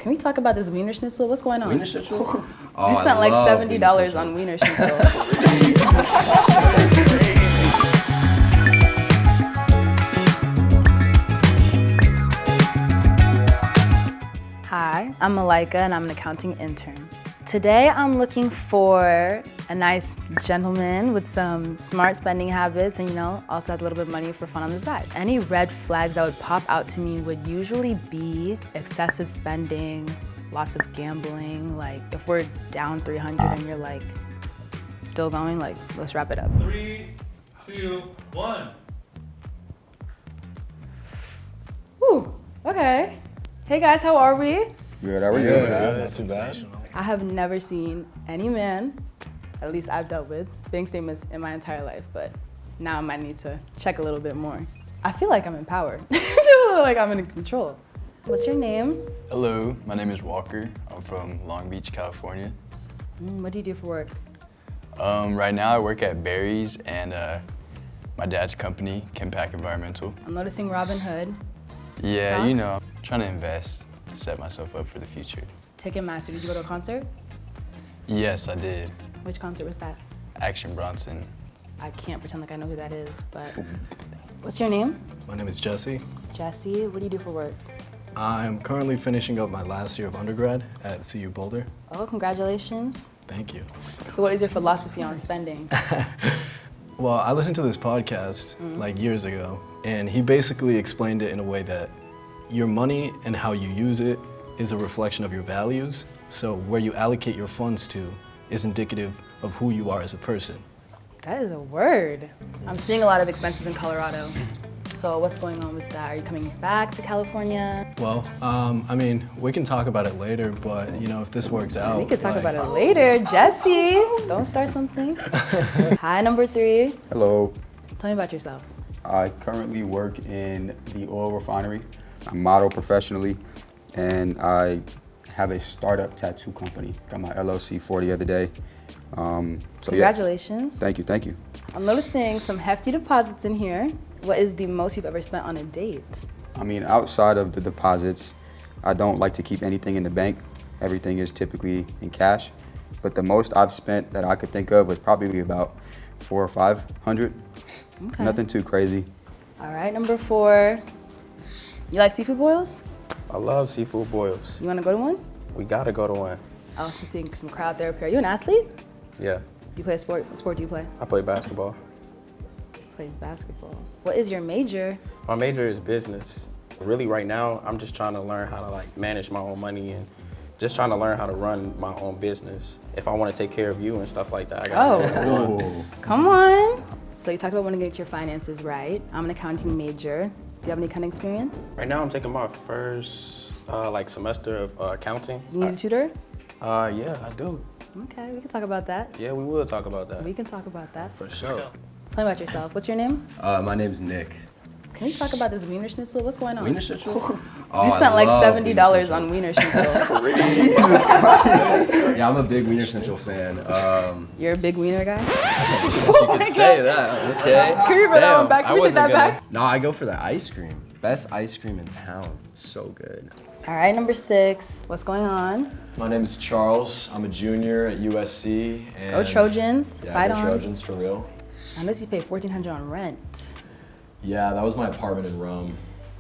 can we talk about this Wiener Schnitzel? What's going on? Wiener Schnitzel? Oh, you spent like $70 on Wiener Schnitzel. Hi, I'm Malika and I'm an accounting intern. Today I'm looking for a nice gentleman with some smart spending habits and also has a little bit of money for fun on the side. Any red flags that would pop out to me would usually be excessive spending, lots of gambling. Like if we're down 300 and you're like still going, like let's wrap it up. 3, 2, 1. Ooh, okay. Hey guys, how are we? Good, how are you? Not too bad. I have never seen any man, at least I've dealt with, bank statements in my entire life, but now I might need to check a little bit more. I feel like I'm in power. I feel like I'm in control. What's your name? Hello, my name is Walker. I'm from Long Beach, California. What do you do for work? Right now I work at Barry's and my dad's company, Kimpack Environmental. I'm noticing Robin Hood. Yeah, Stocks? I'm trying to invest, set myself up for the future. Ticketmaster, did you go to a concert? Yes, I did. Which concert was that? Action Bronson. I can't pretend like I know who that is, but what's your name? My name is Jesse. Jesse, what do you do for work? I'm currently finishing up my last year of undergrad at CU Boulder. Oh, congratulations. Thank you. So what is your philosophy on spending? Well, I listened to this podcast like years ago, and he basically explained it in a way that your money and how you use it is a reflection of your values. So where you allocate your funds to is indicative of who you are as a person. That is a word. I'm seeing a lot of expenses in Colorado. So what's going on with that? Are you coming back to California? Well, we can talk about it later, but if this works out. We could talk about it later. Jesse, don't start something. Hi, number 3. Hello. Tell me about yourself. I currently work in the oil refinery. I model professionally, and I have a startup tattoo company. Got my LLC for the other day. Congratulations. Yeah. Thank you. I'm noticing some hefty deposits in here. What is the most you've ever spent on a date? I mean, outside of the deposits, I don't like to keep anything in the bank. Everything is typically in cash. But the most I've spent that I could think of was probably about $400 or $500. Okay. Nothing too crazy. All right, number 4. You like seafood boils? I love seafood boils. You want to go to one? We gotta go to one. I was just seeing some crowd there. Are you an athlete? Yeah, You play a sport? What sport do you play? I play basketball. Plays basketball. What is your major? My major is business. Really right now, I'm just trying to learn how to manage my own money and just trying to learn how to run my own business. If I want to take care of you and stuff like that, I gotta Come on. So you talked about wanting to get your finances right. I'm an accounting major. Do you have any accounting experience? Right now, I'm taking my first semester of accounting. You need a tutor? Yeah, I do. Okay, we can talk about that. Yeah, we will talk about that. We can talk about that. For sure. Tell me about yourself. What's your name? My name's Nick. Can we talk about this Wiener Schnitzel? What's going on? Wiener Schnitzel? You spent like $70 on Wiener Schnitzel. Yeah, I'm a big Wiener Schnitzel fan. You're a big Wiener guy? You could say that, okay. Can you bring that one back? Can we take that back? No, I go for the ice cream. Best ice cream in town. It's so good. All right, number 6. What's going on? My name is Charles. I'm a junior at USC. And Go Trojans. Yeah, Fight go on. Trojans for real. I noticed you paid $1,400 on rent. Yeah, that was my apartment in Rome.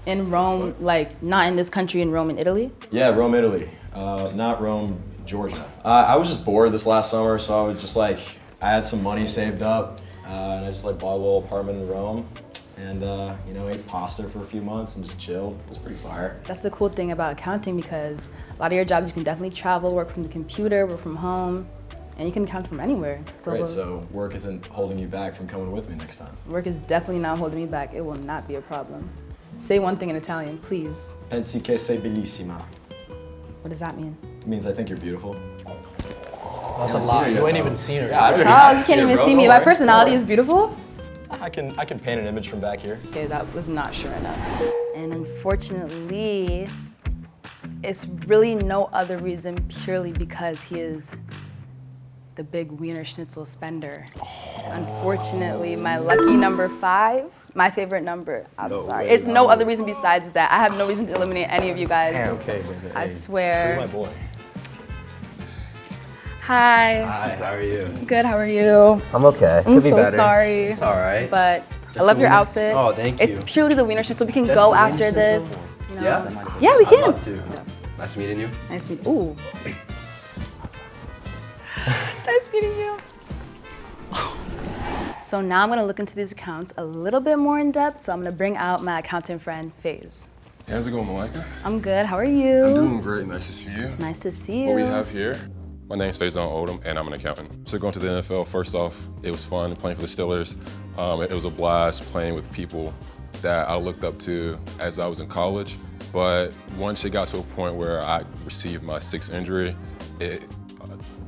In Rome, like not in this country, in Rome, in Italy? Yeah, Rome, Italy. Not Rome, Georgia. I was just bored this last summer, so I was just I had some money saved up, and I just bought a little apartment in Rome, and ate pasta for a few months and just chilled. It was pretty fire. That's the cool thing about accounting, because a lot of your jobs you can definitely travel, work from the computer, work from home, and you can account from anywhere. Great, so work isn't holding you back from coming with me next time. Work is definitely not holding me back. It will not be a problem. Say one thing in Italian, please. Pensi che sei bellissima. What does that mean? It means I think you're beautiful. That's a lie. You ain't even seen her. Yeah, Oh, you can't even see me. My personality is beautiful? I can paint an image from back here. Okay, that was not sure enough. And unfortunately, it's really no other reason purely because he is the big Wiener Schnitzel spender. Unfortunately, my lucky number 5 my favorite number. I'm No sorry. way, It's no no. other reason besides that. I have no reason to eliminate any of you guys. It's okay, baby. I Hey, swear. You're my boy. Hi. Hi, how are you? Good, how are you? I'm okay. I'm Could be so better. sorry. It's all right. But I Just love the your wiener? outfit. Oh, thank you. It's purely the wiener shirt, so we can Just go the after wiener this. shirt? You know? Yeah? Yeah, we can. I'd love to. Nice meeting you. Nice meeting. Ooh. Nice meeting you. So now I'm gonna look into these accounts a little bit more in depth. So I'm gonna bring out my accountant friend, FaZe. How's it going, Malika? I'm good. How are you? I'm doing great. Nice to see you. Nice to see you. What we have here, my name's FaZe Odom, and I'm an accountant. So going to the NFL, first off, it was fun playing for the Steelers. It was a blast playing with people that I looked up to as I was in college. But once it got to a point where I received my 6th injury, it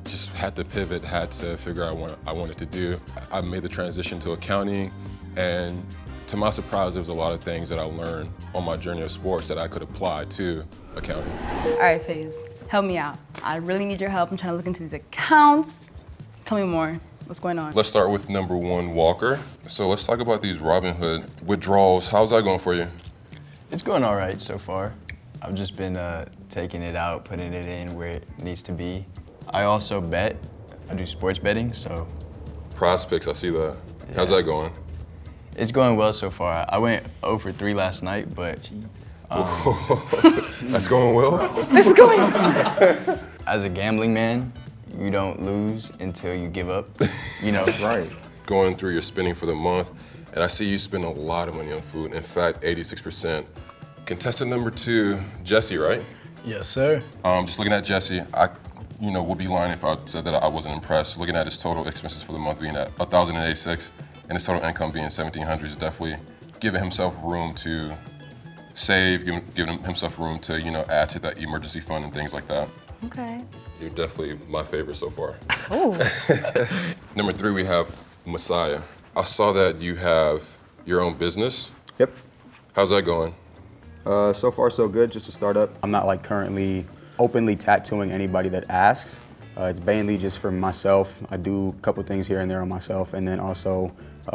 just had to pivot, had to figure out what I wanted to do. I made the transition to accounting, and to my surprise, there was a lot of things that I learned on my journey of sports that I could apply to accounting. All right, FaZe, help me out. I really need your help. I'm trying to look into these accounts. Tell me more. What's going on? Let's start with number 1, Walker. So let's talk about these Robinhood withdrawals. How's that going for you? It's going all right so far. I've just been taking it out, putting it in where it needs to be. I also bet. I do sports betting, so. Prize Picks, I see that. How's that going? It's going well so far. I went 0 for 3 last night, but. That's going well? It's going. As a gambling man, you don't lose until you give up, you know. Right. Going through your spending for the month, and I see you spend a lot of money on food. In fact, 86%. Contestant number 2, Jesse, right? Yes, sir. Just looking at Jesse, I would be lying if I said that I wasn't impressed. Looking at his total expenses for the month being at 1,086 and his total income being 1,700 is definitely giving himself room to save, giving himself room to, add to that emergency fund and things like that. Okay. You're definitely my favorite so far. Oh. Number 3, we have Messiah. I saw that you have your own business. Yep. How's that going? So far, so good. Just a startup. I'm not like currently openly tattooing anybody that asks. It's mainly just for myself. I do a couple things here and there on myself, and then also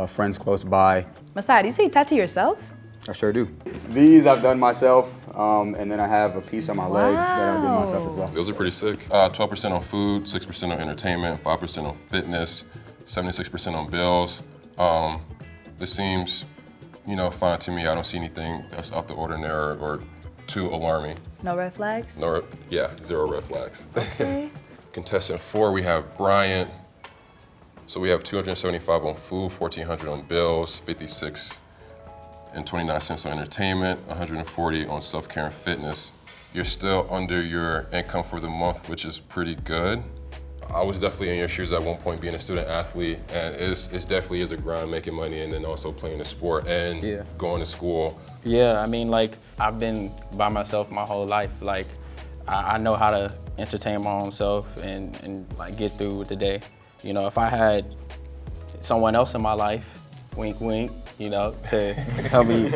friends close by. Messiah, do you say you tattoo yourself? I sure do. These I've done myself, and then I have a piece on my leg that I did myself as well. Those are pretty sick. 12% on food, 6% on entertainment, 5% on fitness, 76% on bills. This seems, fine to me. I don't see anything that's out the ordinary or too alarming. No red flags? No, yeah, 0 red flags. Okay. Contestant 4, we have Bryant. So we have 275 on food, 1,400 on bills, 56 and 29 cents on entertainment, 140 on self-care and fitness. You're still under your income for the month, which is pretty good. I was definitely in your shoes at one point being a student athlete, and it's definitely is a grind making money and then also playing the sport and going to school. Yeah, I mean, like, I've been by myself my whole life. Like, I know how to entertain my own self and like get through with the day. If I had someone else in my life, wink, wink, to help me,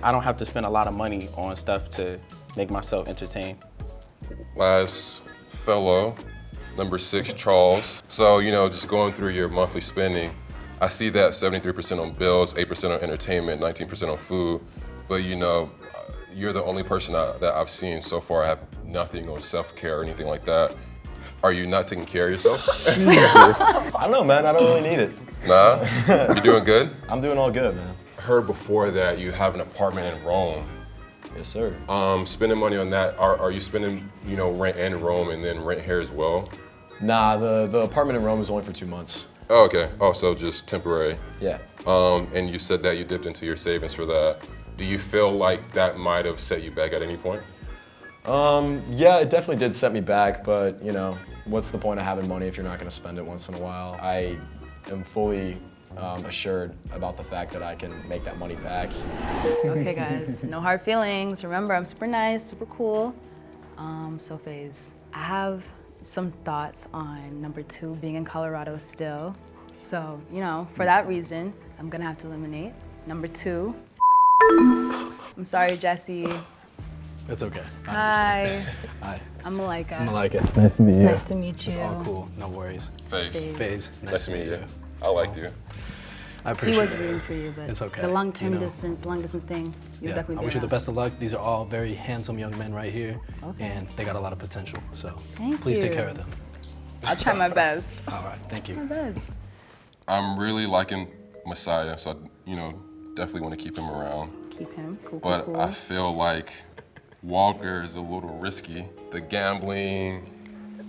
I don't have to spend a lot of money on stuff to make myself entertain. Last fellow, number 6, Charles. So, just going through your monthly spending, I see that 73% on bills, 8% on entertainment, 19% on food, but you're the only person that I've seen so far have nothing on self-care or anything like that. Are you not taking care of yourself? Jesus. I don't know, man. I don't really need it. Nah? You doing good? I'm doing all good, man. I heard before that you have an apartment in Rome. Yes, sir. Spending money on that, are you spending, rent in Rome and then rent here as well? Nah, the apartment in Rome is only for 2 months. Oh, okay. Oh, so just temporary. Yeah. And you said that you dipped into your savings for that. Do you feel like that might have set you back at any point? Yeah, it definitely did set me back, but what's the point of having money if you're not gonna spend it once in a while? I am fully assured about the fact that I can make that money back. Okay, guys, no hard feelings. Remember, I'm super nice, super cool. So FaZe, I have some thoughts on number 2 being in Colorado still. So, for that reason, I'm gonna have to eliminate number 2. I'm sorry, Jesse. It's okay. Hi. Hi. I'm Malika. I'm Malika. Nice to meet you. Nice to meet you. It's all cool. No worries. FaZe. FaZe. Nice to meet you. I liked you. I appreciate He was it. rooting for you, but It's okay, the long-term you know. distance, long-distance thing, you'll Yeah, definitely I be wish you the around. best of luck. These are all very handsome young men right here, Okay. and they got a lot of potential. So Thank please take you. care of them. I'll try my best. All right, thank My you. best. I'm really liking Messiah, so definitely want to keep him around. Keep him cool, But cool. I feel like Walker is a little risky. The gambling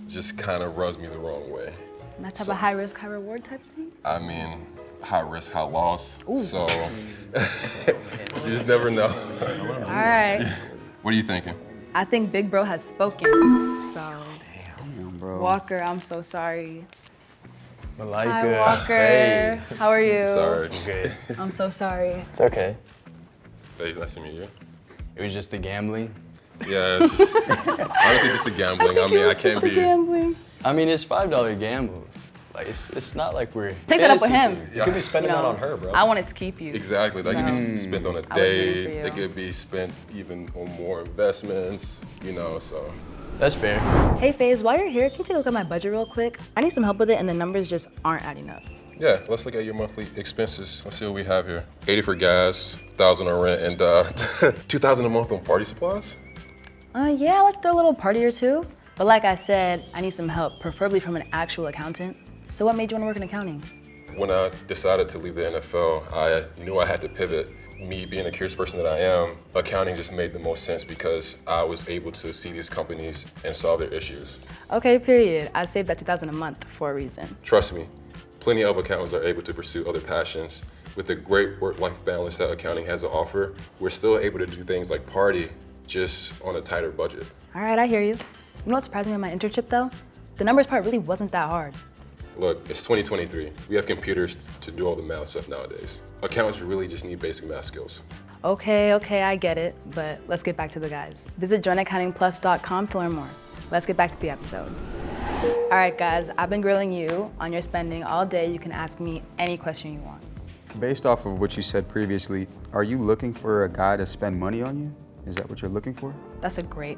just kind of rubs me the wrong way. That type of high risk, high reward type thing? I mean, high risk, high loss. So you just never know. All right. What are you thinking? I think Big Bro has spoken. So, Damn, bro. Walker, I'm so sorry. Malika. Hi, Walker. Hey. How are you? Sorry. Good. I'm so sorry. It's okay. Hey, nice to meet you. It was just the gambling. Yeah, it's just honestly just the gambling. I mean, I can't be. Gambling. I mean, it's $5 gambles. Like, it's not like we're Take that up with innocent. him. You could be spending You know, that on her, bro. I wanted to keep you. Exactly. That could be spent on a I was rooting date. for you. It could be spent even on more investments. So. That's fair. Hey, FaZe, while you're here, can you take a look at my budget real quick? I need some help with it, and the numbers just aren't adding up. Yeah, let's look at your monthly expenses. Let's see what we have here. 80 for gas, 1,000 on rent, and 2,000 a month on party supplies. Yeah, I like to throw a little party or two. But like I said, I need some help, preferably from an actual accountant. So what made you want to work in accounting? When I decided to leave the NFL, I knew I had to pivot. Me being a curious person that I am, accounting just made the most sense because I was able to see these companies and solve their issues. Okay, period. I saved that 2,000 a month for a reason. Trust me, plenty of accountants are able to pursue other passions. With the great work-life balance that accounting has to offer, we're still able to do things like party, just on a tighter budget. All right, I hear you. You know what surprised me on my internship though? The numbers part really wasn't that hard. Look, it's 2023. We have computers to do all the math stuff nowadays. Accountants really just need basic math skills. Okay, I get it, but let's get back to the guys. Visit joinaccountingplus.com to learn more. Let's get back to the episode. All right, guys, I've been grilling you on your spending all day. You can ask me any question you want. Based off of what you said previously, are you looking for a guy to spend money on you? Is that what you're looking for? That's a great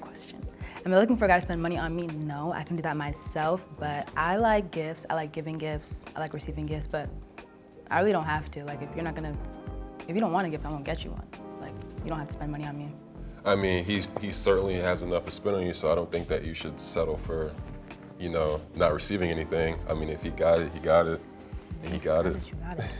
question. Am I looking for a guy to spend money on me? No, I can do that myself, but I like gifts. I like giving gifts. I like receiving gifts, but I really don't have to. Like, if you don't want a gift, I won't get you one. Like, you don't have to spend money on me. I mean, he certainly has enough to spend on you, so I don't think that you should settle for, not receiving anything. I mean, if he got it, he got it, and he got it. You got it.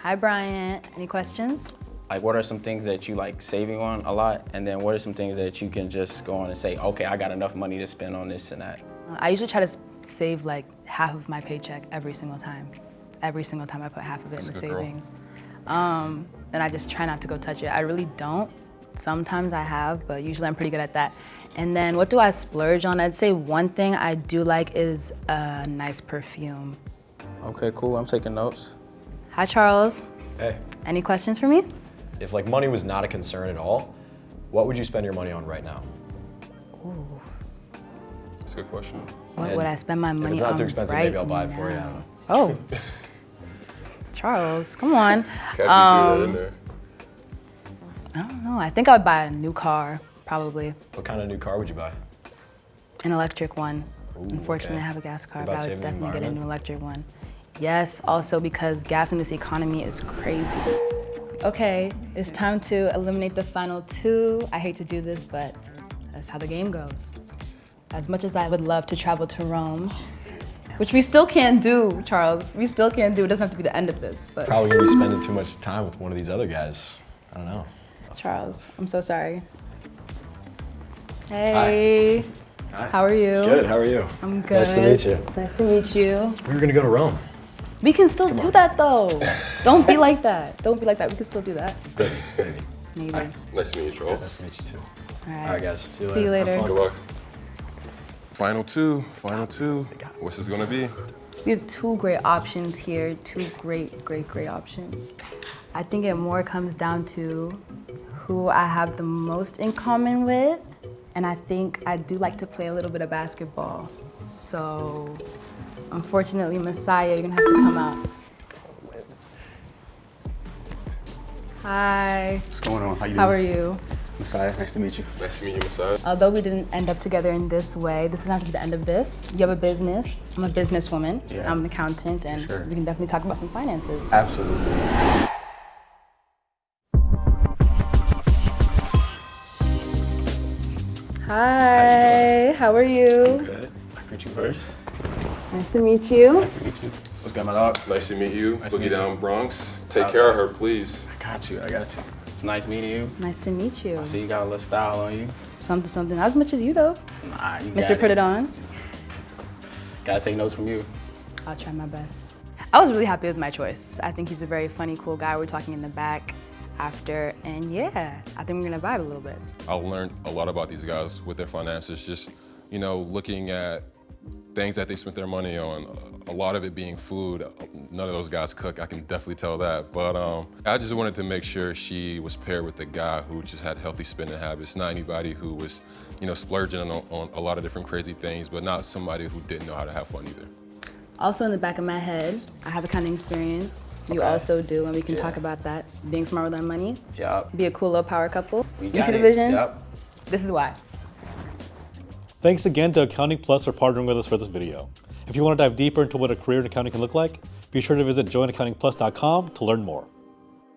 Hi, Bryant. Any questions? Like, what are some things that you like saving on a lot? And then what are some things that you can just go on and say, okay, I got enough money to spend on this and that? I usually try to save like half of my paycheck every single time. Every single time I put half of it in the That's a good girl. savings. And I just try not to go touch it. I really don't. Sometimes I have, but usually I'm pretty good at that. And then what do I splurge on? I'd say one thing I do like is a nice perfume. Okay, cool, I'm taking notes. Hi, Charles. Hey, Any questions for me? if like money was not a concern at all, what would you spend your money on right now? Ooh, That's a good question. what And would I spend my money on If it's not too expensive, right maybe I'll buy it for you. I now? don't know. Oh, Charles, come on. Can't be threw that in there. I don't know. I think I would buy a new car, probably. What kind of new car would you buy? An electric one. Ooh, Unfortunately, okay. I have a gas car, What but about I would saving the definitely get a environment? new electric one. Yes, also because gas in this economy is crazy. Okay, it's time to eliminate the final two. I hate to do this, but that's how the game goes. As much as I would love to travel to Rome, which we still can't do, Charles. We still can't do. It doesn't have to be the end of this, but Probably gonna be spending too much time with one of these other guys. I don't know. Charles, I'm so sorry. Hey, Hi. how are you? Good, how are you? I'm good. Nice to meet you. Nice to meet you. We were gonna go to Rome. We can still do that though. Don't be like that. Don't be like that. We can still do that. Maybe, maybe. Maybe. Nice to meet you, Charles. Nice to meet you too. All All right, guys. See you later. See you later. Have fun. Good luck. Final two. What's this gonna be? We have two great options here. Two great options. I think it more comes down to who I have the most in common with. And I think I do like to play a little bit of basketball. So, unfortunately, Messiah, you're gonna have to come out. Hi. What's going on? How you doing? How are you? Messiah, nice to meet you. Nice to meet you, Messiah. Although we didn't end up together in this way, this is not to be the end of this. You have a business. I'm a businesswoman. Yeah. I'm an accountant, and Sure. we can definitely talk about some finances. Absolutely. Hi, how are you? Good. I greet you first. Nice to meet you. Nice to meet you. What's good, my dog? Nice to meet you. Nice to Boogie meet you. Down Bronx. Take care of her, please. I got you. It's nice meeting you. Nice to meet you. I see you got a little style on you. Something. Not as much as you, though. Nah, you Mr. got Put It On. Gotta take notes from you. I'll try my best. I was really happy with my choice. I think he's a very funny, cool guy. We're talking in the back after, and yeah, I think we're gonna vibe a little bit. I learned a lot about these guys with their finances, just, you know, looking at things that they spent their money on, a lot of it being food. None of those guys cook, I can definitely tell that. But I just wanted to make sure she was paired with a guy who just had healthy spending habits, not anybody who was, you know, splurging on a lot of different crazy things, but not somebody who didn't know how to have fun either. Also in the back of my head, I have accounting experience. You Okay. also do, and we can Yeah. talk about that. Being smart with our money, Yup. be a cool little power couple. We You got see the it. vision? Yup. This is why. Thanks again to Accounting Plus for partnering with us for this video. If you want to dive deeper into what a career in accounting can look like, be sure to visit joinaccountingplus.com to learn more.